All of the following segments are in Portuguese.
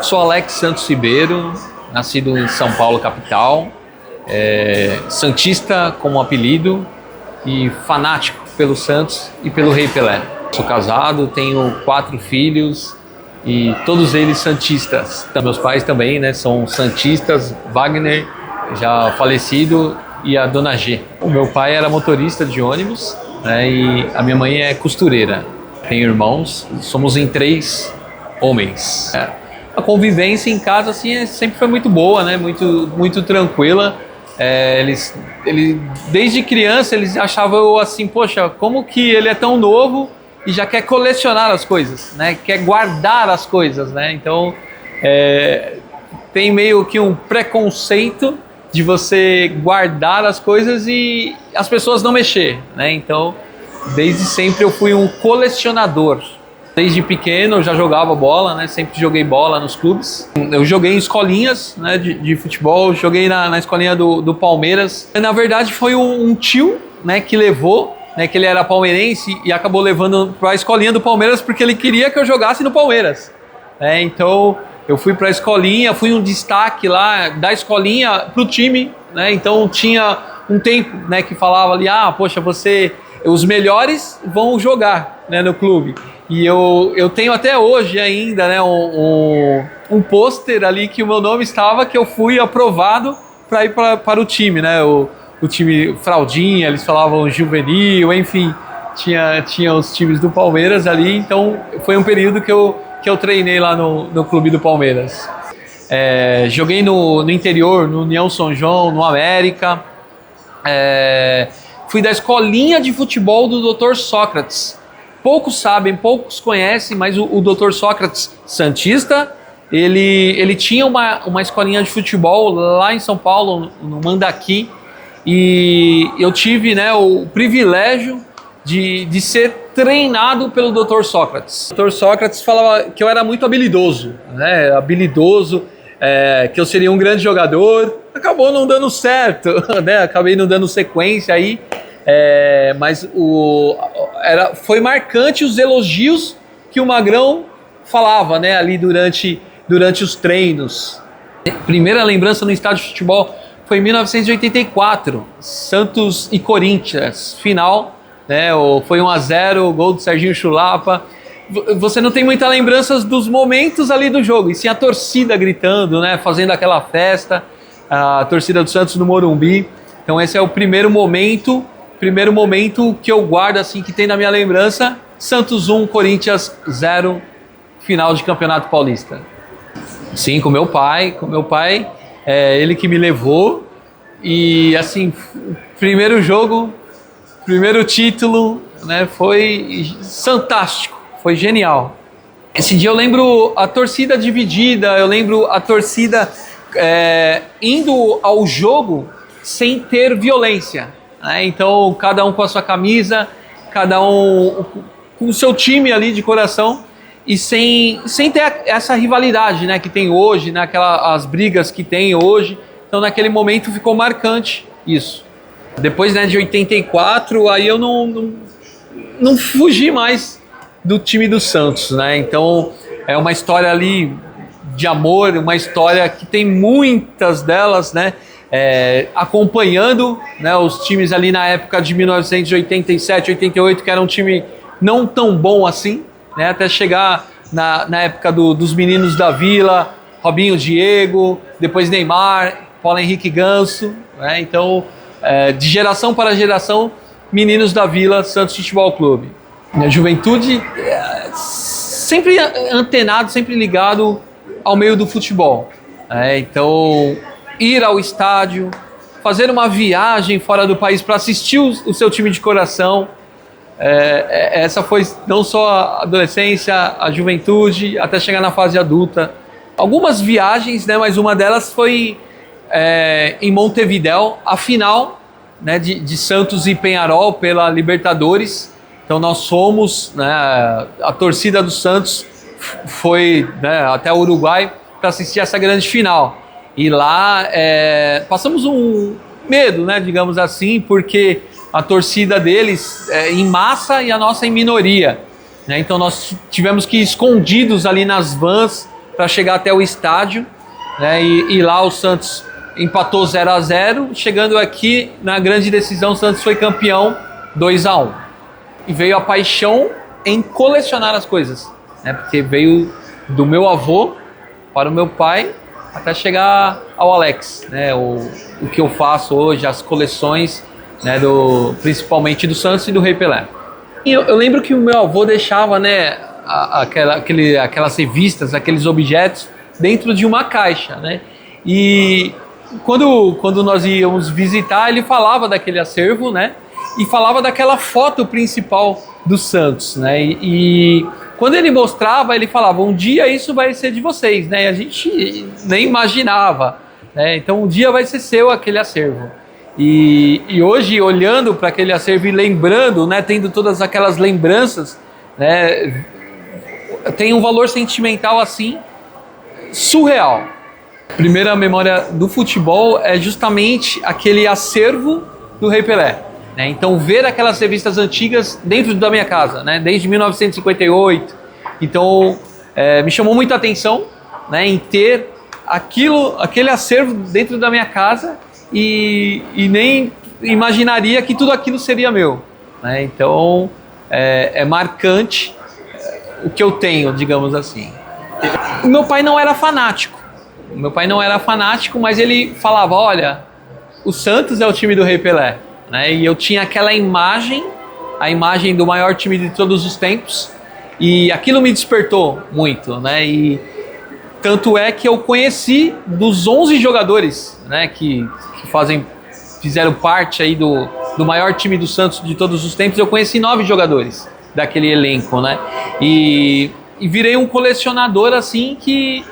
Sou Alex Santos Ribeiro, nascido em São Paulo, capital, santista como apelido e fanático pelo Santos e pelo Rei Pelé. Sou casado, tenho 4 filhos e todos eles santistas. Meus pais também, né, são santistas, Wagner, já falecido, e a Dona G. O meu pai era motorista de ônibus, né, e a minha mãe é costureira. Tenho irmãos, somos em 3 homens. A convivência em casa assim, sempre foi muito boa, né, muito tranquila. Desde criança eles achavam eu assim, poxa, como que ele é tão novo e já quer colecionar as coisas, né? Quer guardar as coisas, né? Então tem meio que um preconceito de você guardar as coisas e as pessoas não mexer, né? Então desde sempre eu fui um colecionador. Desde pequeno eu já jogava bola, né? Sempre joguei bola nos clubes. Eu joguei em escolinhas, né, de futebol, joguei na escolinha do Palmeiras. Na verdade foi um tio, né, que levou, né, que ele era palmeirense e acabou levando para a escolinha do Palmeiras porque ele queria que eu jogasse no Palmeiras. Então eu fui para a escolinha, fui um destaque lá da escolinha para o time, né? Então tinha um tempo, né, que falava ali, poxa, os melhores vão jogar, né, no clube. E eu tenho até hoje ainda, né, um pôster ali que o meu nome estava, que eu fui aprovado para ir para o time, né? O time fraldinha, eles falavam juvenil, enfim, tinha os times do Palmeiras ali, então foi um período que eu treinei lá no clube do Palmeiras. Joguei no interior, no União São João, no América. Fui da escolinha de futebol do Dr. Sócrates. Poucos sabem, poucos conhecem, mas o Dr. Sócrates santista, ele tinha uma escolinha de futebol lá em São Paulo, no Mandaki, e eu tive, né, o privilégio de ser treinado pelo Dr. Sócrates. O Dr. Sócrates falava que eu era muito habilidoso, né, que eu seria um grande jogador. Acabou não dando certo, né, acabei não dando sequência aí. Mas foi marcante os elogios que o Magrão falava, né, ali durante os treinos. Primeira lembrança no estádio de futebol foi em 1984, Santos e Corinthians, final, né, foi 1-0, gol do Serginho Chulapa. Você não tem muitas lembranças dos momentos ali do jogo, e sim a torcida gritando, né, fazendo aquela festa, a torcida do Santos no Morumbi. Então esse é o primeiro momento que eu guardo, assim, que tem na minha lembrança. Santos 1, Corinthians 0, final de Campeonato Paulista. Sim, com meu pai, ele que me levou, e assim, primeiro jogo, primeiro título, né, foi fantástico, foi genial. Esse dia eu lembro a torcida dividida, eu lembro a torcida indo ao jogo sem ter violência. Então, cada um com a sua camisa, cada um com o seu time ali de coração, e sem ter essa rivalidade, né, que tem hoje, né, as brigas que tem hoje. Então, naquele momento ficou marcante isso. Depois, né, de 84, aí eu não fugi mais do time do Santos, né? Então, é uma história ali de amor, uma história que tem muitas delas, né? Acompanhando, né, os times ali na época de 1987, 88, que era um time não tão bom assim, né, até chegar na época dos meninos da Vila, Robinho, Diego, depois Neymar, Paulo Henrique Ganso, né? Então, de geração para geração, meninos da Vila, Santos Futebol Clube. A juventude sempre antenado, sempre ligado ao meio do futebol. Então, ir ao estádio, fazer uma viagem fora do país para assistir o seu time de coração. Essa foi não só a adolescência, a juventude, até chegar na fase adulta. Algumas viagens, né, mas uma delas foi em Montevidéu, a final, né, de Santos e Peñarol pela Libertadores. Então nós fomos, né, a torcida do Santos foi, né, até o Uruguai para assistir essa grande final. E lá passamos um medo, né, digamos assim, porque a torcida deles em massa e a nossa em minoria, né? Então nós tivemos que ir escondidos ali nas vans para chegar até o estádio, né? E lá o Santos empatou 0-0, chegando aqui na grande decisão, o Santos foi campeão 2-1. E veio a paixão em colecionar as coisas, né? Porque veio do meu avô para o meu pai, até chegar ao Alex, né? O que eu faço hoje, as coleções, né? Principalmente do Santos e do Rei Pelé. E eu lembro que o meu avô deixava, né? Aquelas revistas, aqueles objetos dentro de uma caixa, né? E quando nós íamos visitar, ele falava daquele acervo, né? E falava daquela foto principal do Santos, né? E quando ele mostrava, ele falava, um dia isso vai ser de vocês, né? E a gente nem imaginava, né? Então um dia vai ser seu aquele acervo. E hoje, olhando para aquele acervo e lembrando, né? Tendo todas aquelas lembranças, né? Tem um valor sentimental assim surreal. Primeira memória do futebol é justamente aquele acervo do Rei Pelé. Né? Então, ver aquelas revistas antigas dentro da minha casa, né? Desde 1958. Então, me chamou muita atenção, né? Em ter aquele acervo dentro da minha casa e nem imaginaria que tudo aquilo seria meu. Né? Então, é marcante o que eu tenho, digamos assim. O meu pai não era fanático. Mas ele falava, olha, o Santos é o time do Rei Pelé. Né? E eu tinha aquela imagem, a imagem do maior time de todos os tempos, e aquilo me despertou muito, né? E tanto é que eu conheci dos 11 jogadores, né, que fizeram parte aí do maior time do Santos de todos os tempos, eu conheci 9 jogadores daquele elenco, né? E virei um colecionador assim que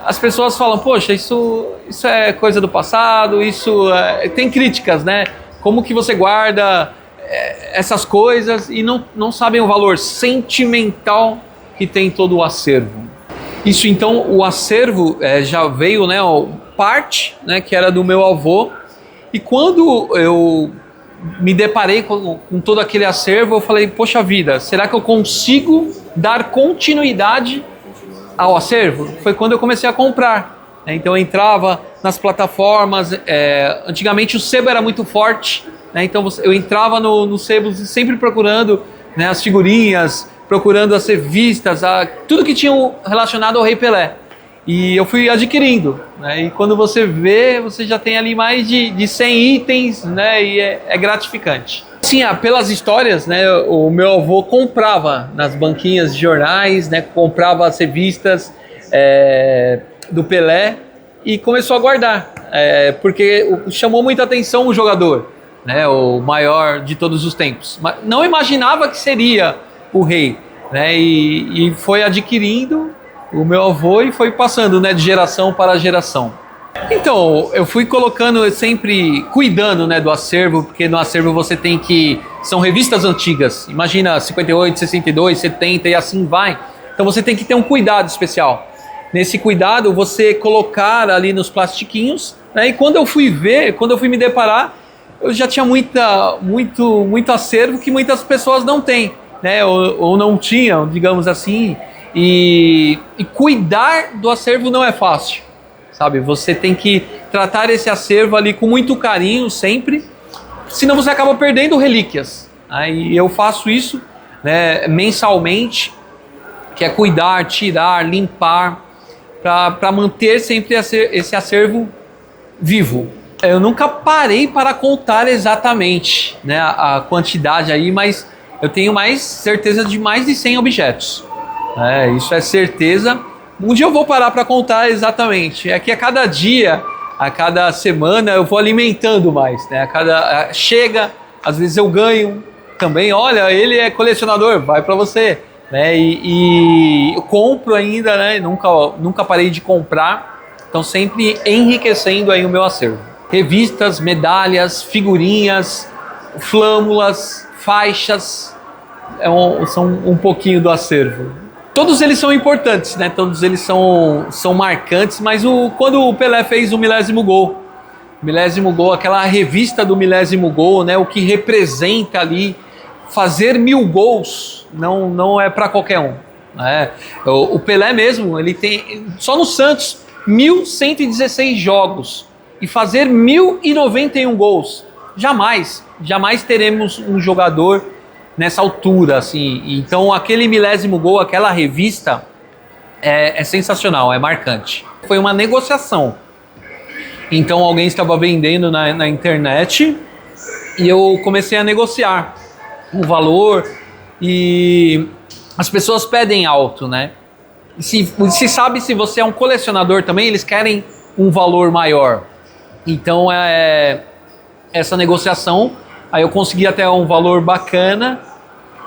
as pessoas falam, poxa, isso é coisa do passado, tem críticas, né? Como que você guarda essas coisas e não sabem o valor sentimental que tem todo o acervo. Isso então, o acervo já veio, né, parte, né, que era do meu avô, e quando eu me deparei com todo aquele acervo, eu falei, poxa vida, será que eu consigo dar continuidade ao acervo? Foi quando eu comecei a comprar. Então eu entrava nas plataformas, antigamente o sebo era muito forte, né? Então eu entrava no sebo sempre procurando, né, as figurinhas, procurando as revistas, tudo que tinha relacionado ao Rei Pelé. E eu fui adquirindo, né? E quando você vê, você já tem ali mais de 100 itens, né? E é gratificante. Sim, pelas histórias, né? O meu avô comprava nas banquinhas de jornais, né? Comprava as revistas do Pelé e começou a guardar, porque chamou muita atenção o jogador, né? O maior de todos os tempos. Mas não imaginava que seria o rei, né? E foi adquirindo o meu avô e foi passando, né, de geração para geração. Então, eu fui colocando, sempre cuidando, né, do acervo, porque no acervo você tem são revistas antigas, imagina 58, 62, 70 e assim vai. Então você tem que ter um cuidado especial. Nesse cuidado, você colocar ali nos plastiquinhos, né, e quando eu fui me deparar, eu já tinha muito acervo que muitas pessoas não têm, né, ou não tinham, digamos assim. E cuidar do acervo não é fácil, sabe? Você tem que tratar esse acervo ali com muito carinho sempre, senão você acaba perdendo relíquias. Aí eu faço isso, né, mensalmente, que é cuidar, tirar, limpar, para manter sempre esse acervo vivo. Eu nunca parei para contar exatamente, né, a quantidade aí, mas eu tenho certeza de mais de 100 objetos. Isso é certeza. Um dia eu vou parar para contar exatamente. É que a cada dia, a cada semana, eu vou alimentando mais, né? Chega, às vezes eu ganho também. Olha, ele é colecionador, vai para você, né? E eu compro ainda, né? Nunca parei de comprar. Então sempre enriquecendo aí o meu acervo. Revistas, medalhas, figurinhas, flâmulas, faixas, são um pouquinho do acervo. Todos eles são importantes, né? Todos eles são marcantes, mas quando o Pelé fez o 1000º gol, aquela revista do 1000º gol, né? O que representa ali, fazer 1000 gols não é para qualquer um. né? O Pelé mesmo, ele tem, só no Santos, 1.116 jogos e fazer 1.091 gols. Jamais teremos um jogador nessa altura, assim. Então aquele milésimo gol, aquela revista é sensacional, é marcante. Foi uma negociação. Então alguém estava vendendo na internet e eu comecei a negociar o valor e as pessoas pedem alto, né? Se sabe, se você é um colecionador também, eles querem um valor maior. Então essa negociação, aí eu consegui até um valor bacana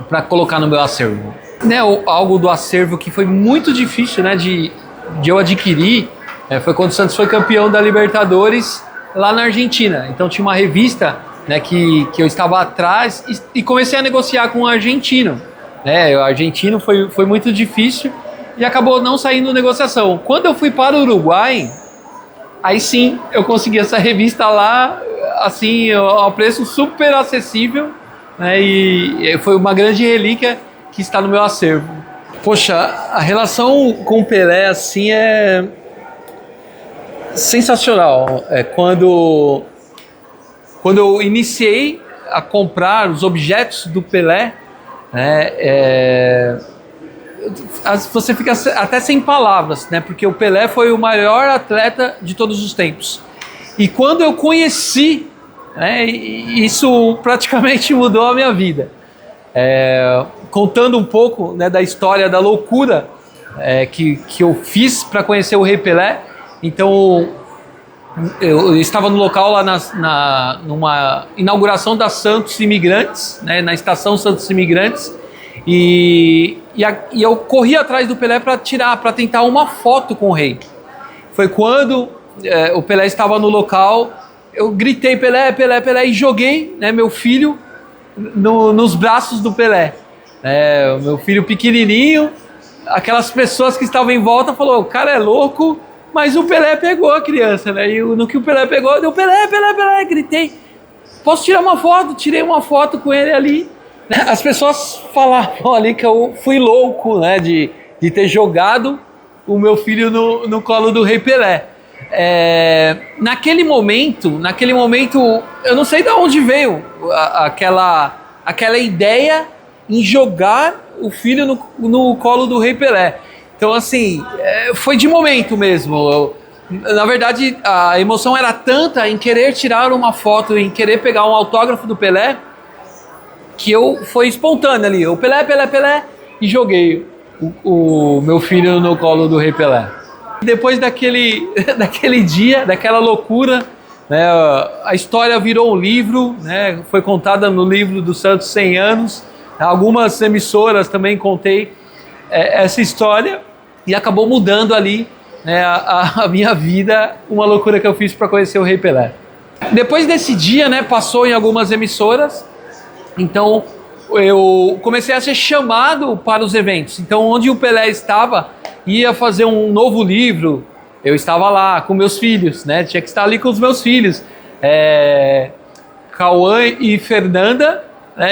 para colocar no meu acervo. Né, algo do acervo que foi muito difícil, né, de eu adquirir, foi quando o Santos foi campeão da Libertadores lá na Argentina. Então tinha uma revista, né, que eu estava atrás e comecei a negociar com um argentino. Né, o argentino foi muito difícil e acabou não saindo negociação. Quando eu fui para o Uruguai, aí sim eu consegui essa revista lá, assim, ao preço super acessível, né, e foi uma grande relíquia que está no meu acervo. Poxa, a relação com o Pelé, assim, é sensacional. Quando eu iniciei a comprar os objetos do Pelé, né, você fica até sem palavras, né, porque o Pelé foi o maior atleta de todos os tempos. E quando eu conheci, né, isso praticamente mudou a minha vida. Contando um pouco, né, da história da loucura que eu fiz para conhecer o Rei Pelé. Então eu estava no local lá numa inauguração da Santos Imigrantes, né, na estação Santos Imigrantes, e eu corri atrás do Pelé para tentar uma foto com o rei. Foi quando o Pelé estava no local, eu gritei Pelé, Pelé, Pelé e joguei, né, meu filho nos braços do Pelé. O meu filho pequenininho, aquelas pessoas que estavam em volta falou, o cara é louco, mas o Pelé pegou a criança, né? E no que o Pelé pegou, deu Pelé, Pelé, Pelé, gritei, posso tirar uma foto? Tirei uma foto com ele ali. As pessoas falavam ali que eu fui louco, né, de ter jogado o meu filho no colo do Rei Pelé. Naquele momento, eu não sei de onde veio aquela ideia em jogar o filho no colo do Rei Pelé. Então, assim, foi de momento mesmo. Na verdade, a emoção era tanta em querer tirar uma foto, em querer pegar um autógrafo do Pelé, que foi espontâneo ali. O Pelé, Pelé, Pelé, e joguei o meu filho no colo do Rei Pelé. Depois daquele dia, daquela loucura, né, a história virou um livro, né, foi contada no livro do Santos 100 anos. Algumas emissoras também contei essa história e acabou mudando ali, né, a minha vida, uma loucura que eu fiz para conhecer o Rei Pelé. Depois desse dia, né, passou em algumas emissoras, então eu comecei a ser chamado para os eventos. Então, onde o Pelé estava, ia fazer um novo livro, eu estava lá com meus filhos, né? Tinha que estar ali com os meus filhos. Cauã e Fernanda,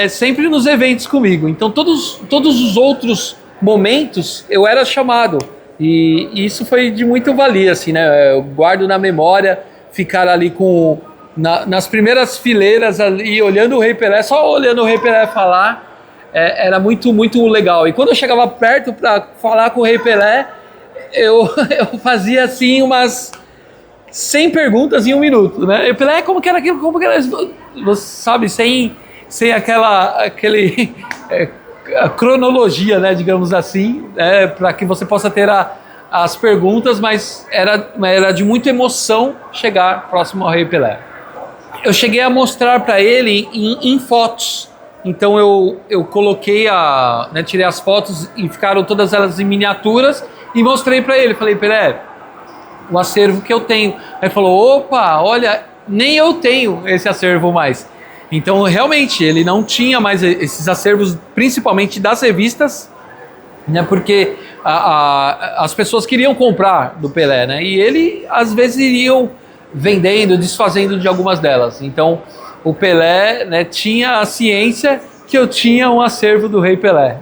sempre nos eventos comigo. Então, todos os outros momentos eu era chamado. E isso foi de muito valia, assim, né? Eu guardo na memória ficar ali nas primeiras fileiras ali, olhando o Rei Pelé, só olhando o Rei Pelé falar, era muito, muito legal. E quando eu chegava perto para falar com o Rei Pelé, eu fazia assim umas 100 perguntas em um minuto, né? E o Pelé, como que era aquilo, como que era isso? Você sabe, sem a cronologia, né, digamos assim, para que você possa ter as perguntas, mas era de muita emoção chegar próximo ao Rei Pelé. Eu cheguei a mostrar para ele em fotos. Então eu coloquei tirei as fotos e ficaram todas elas em miniaturas e mostrei para ele. Falei, Pelé, o acervo que eu tenho. Aí ele falou, opa, olha, nem eu tenho esse acervo mais. Então realmente ele não tinha mais esses acervos, principalmente das revistas, né, porque as pessoas queriam comprar do Pelé, né, e ele às vezes iriam vendendo, desfazendo de algumas delas. Então o Pelé, né, tinha a ciência que eu tinha um acervo do Rei Pelé.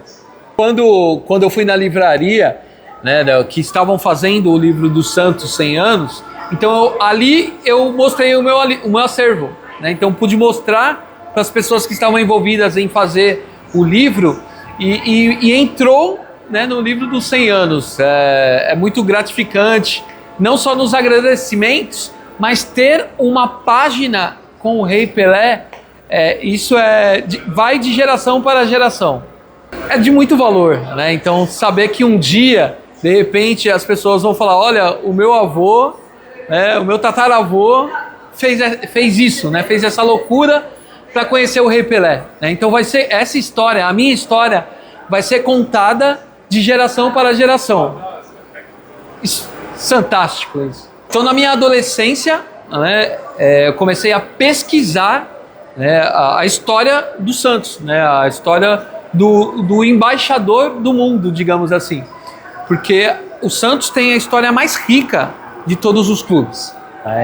Quando eu fui na livraria, né, que estavam fazendo o livro do Santos 100 anos, então ali eu mostrei o meu acervo, né? Então pude mostrar para as pessoas que estavam envolvidas em fazer o livro e entrou, né, no livro dos 100 anos. É muito gratificante, não só nos agradecimentos, mas ter uma página com o Rei Pelé, isso vai de geração para geração. É de muito valor, né? Então saber que um dia, de repente, as pessoas vão falar, olha, o meu avô, o meu tataravô fez isso, né? Fez essa loucura para conhecer o Rei Pelé, né? Então vai ser essa história, a minha história, vai ser contada de geração para geração. Fantástico isso. Então na minha adolescência, né, eu comecei a pesquisar, né, a história do Santos, né, a história do embaixador do mundo, digamos assim. Porque o Santos tem a história mais rica de todos os clubes.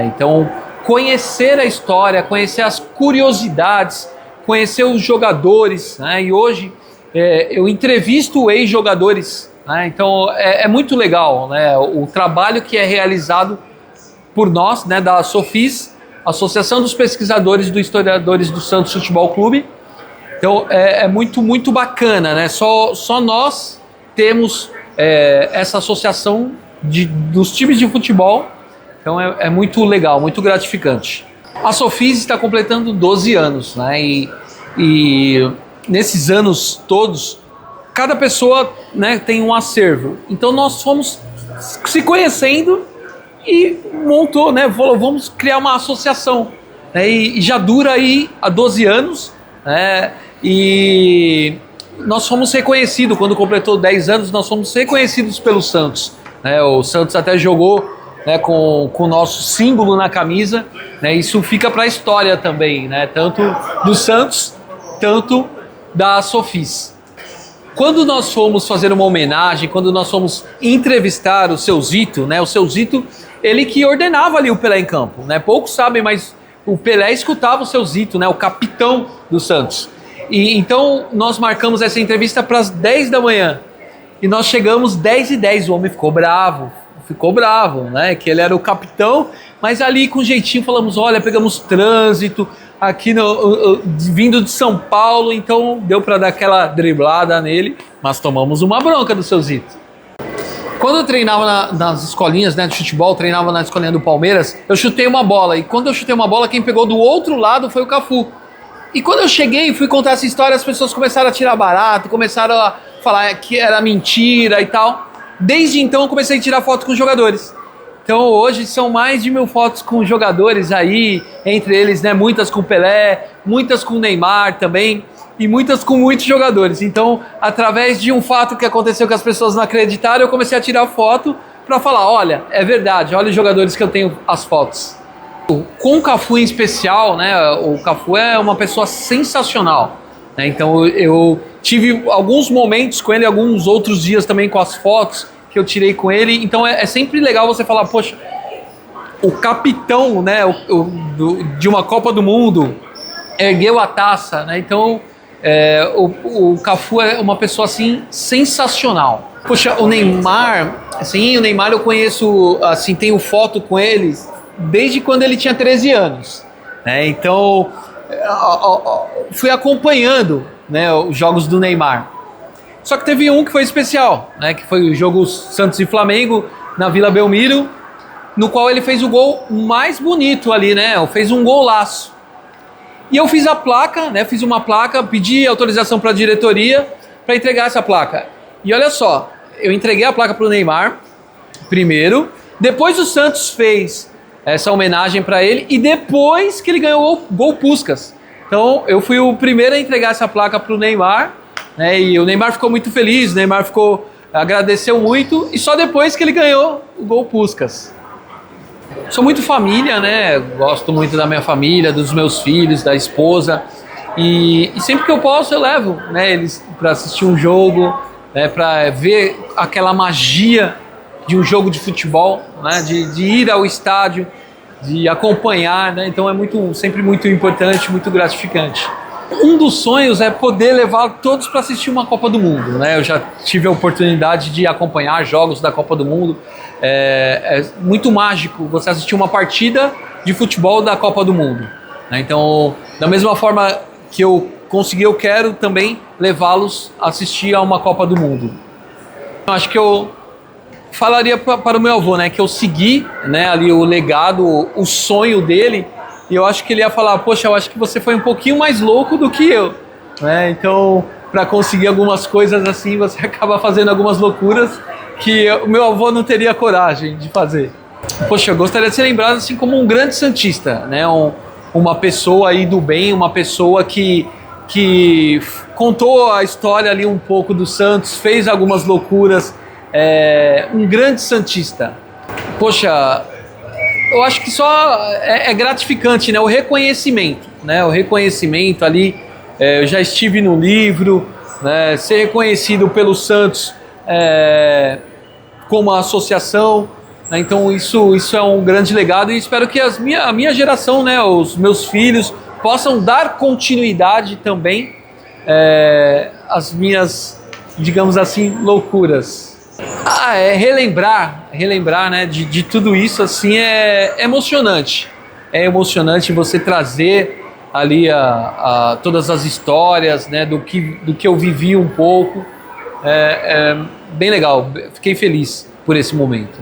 Então, conhecer a história, conhecer as curiosidades, conhecer os jogadores, né? E hoje eu entrevisto ex-jogadores, né? Então é muito legal, né? O trabalho que é realizado por nós, né, da Sofis, Associação dos Pesquisadores e Historiadores do Santos Futebol Clube. Então é muito, muito bacana, né? Só nós temos essa associação dos times de futebol. Então é muito legal, muito gratificante. A Sofis está completando 12 anos, né? E nesses anos todos, cada pessoa, né, tem um acervo. Então nós fomos se conhecendo e montou, né? Vamos criar uma associação, né? E já dura aí há 12 anos, né? E nós fomos reconhecidos, quando completou 10 anos, nós fomos reconhecidos pelo Santos, né? O Santos até jogou, né, com o nosso símbolo na camisa, né? Isso fica para a história também, né? Tanto do Santos, tanto da Sofis. Quando nós fomos fazer uma homenagem, quando nós fomos entrevistar o Seu Zito, né? O Seu Zito, ele que ordenava ali o Pelé em campo, né? Poucos sabem, mas o Pelé escutava o Seu Zito, né? O capitão do Santos. E então nós marcamos essa entrevista para as 10 da manhã. E nós chegamos 10h10, o homem ficou bravo, né? Que ele era o capitão, mas ali com jeitinho falamos, olha, pegamos trânsito aqui vindo de São Paulo, então deu para dar aquela driblada nele, mas tomamos uma bronca do Seu Zito. Quando eu treinava nas escolinhas, né, de futebol, treinava na escolinha do Palmeiras, eu chutei uma bola, e quando eu chutei uma bola, quem pegou do outro lado foi o Cafu. E quando eu cheguei e fui contar essa história, as pessoas começaram a tirar barato, começaram a falar que era mentira e tal. Desde então eu comecei a tirar foto com os jogadores. Então hoje são mais de 1000 fotos com jogadores aí, entre eles, né, muitas com Pelé, muitas com Neymar também, e muitas com muitos jogadores. Então, através de um fato que aconteceu que as pessoas não acreditaram, eu comecei a tirar foto para falar, olha, é verdade, olha os jogadores que eu tenho as fotos. Com o Cafu em especial, né, o Cafu é uma pessoa sensacional, né, então eu tive alguns momentos com ele, alguns outros dias também com as fotos que eu tirei com ele, então é sempre legal você falar, poxa, o capitão, né, de uma Copa do Mundo ergueu a taça, né, então o Cafu é uma pessoa assim sensacional. Poxa, o Neymar eu conheço, assim, tenho foto com ele desde quando ele tinha 13 anos, né? Então fui acompanhando, né, os jogos do Neymar. Só que teve um que foi especial, né, que foi o jogo Santos e Flamengo na Vila Belmiro, no qual ele fez o gol mais bonito ali, né? Fez um golaço. E eu fiz a placa, né? Fiz uma placa, pedi autorização para a diretoria para entregar essa placa. E olha só, eu entreguei a placa para o Neymar primeiro, depois o Santos fez essa homenagem para ele e depois que ele ganhou o gol Puskás. Então eu fui o primeiro a entregar essa placa para o Neymar, né? E o Neymar ficou muito feliz, o Neymar agradeceu muito e só depois que ele ganhou o gol Puskás. Sou muito família, né? Gosto muito da minha família, dos meus filhos, da esposa. E sempre que eu posso eu levo, né, eles para assistir um jogo, né, para ver aquela magia de um jogo de futebol, né, de ir ao estádio, de acompanhar, né? Então é sempre muito importante, muito gratificante. Um dos sonhos é poder levar todos para assistir uma Copa do Mundo, né? Eu já tive a oportunidade de acompanhar jogos da Copa do Mundo. É muito mágico você assistir uma partida de futebol da Copa do Mundo, né? Então, da mesma forma que eu consegui, eu quero também levá-los a assistir a uma Copa do Mundo. Eu acho que eu falaria para o meu avô, né, que eu segui, né, ali o legado, o sonho dele, e eu acho que ele ia falar: poxa, eu acho que você foi um pouquinho mais louco do que eu, né? Então, para conseguir algumas coisas assim, você acaba fazendo algumas loucuras que o meu avô não teria coragem de fazer. Poxa, eu gostaria de ser lembrado assim como um grande santista, né? Uma pessoa aí do bem, uma pessoa que contou a história ali um pouco do Santos, fez algumas loucuras, um grande santista. Poxa, eu acho que só é gratificante, né? O reconhecimento, né? O reconhecimento ali, eu já estive no livro, né? Ser reconhecido pelo Santos como associação, né? Então isso é um grande legado, e espero que a minha geração, né? Os meus filhos possam dar continuidade também às minhas, digamos assim, loucuras. Relembrar, né, de tudo isso, assim, é emocionante. É emocionante você trazer ali todas as histórias, né, do que eu vivi um pouco. É bem legal, fiquei feliz por esse momento.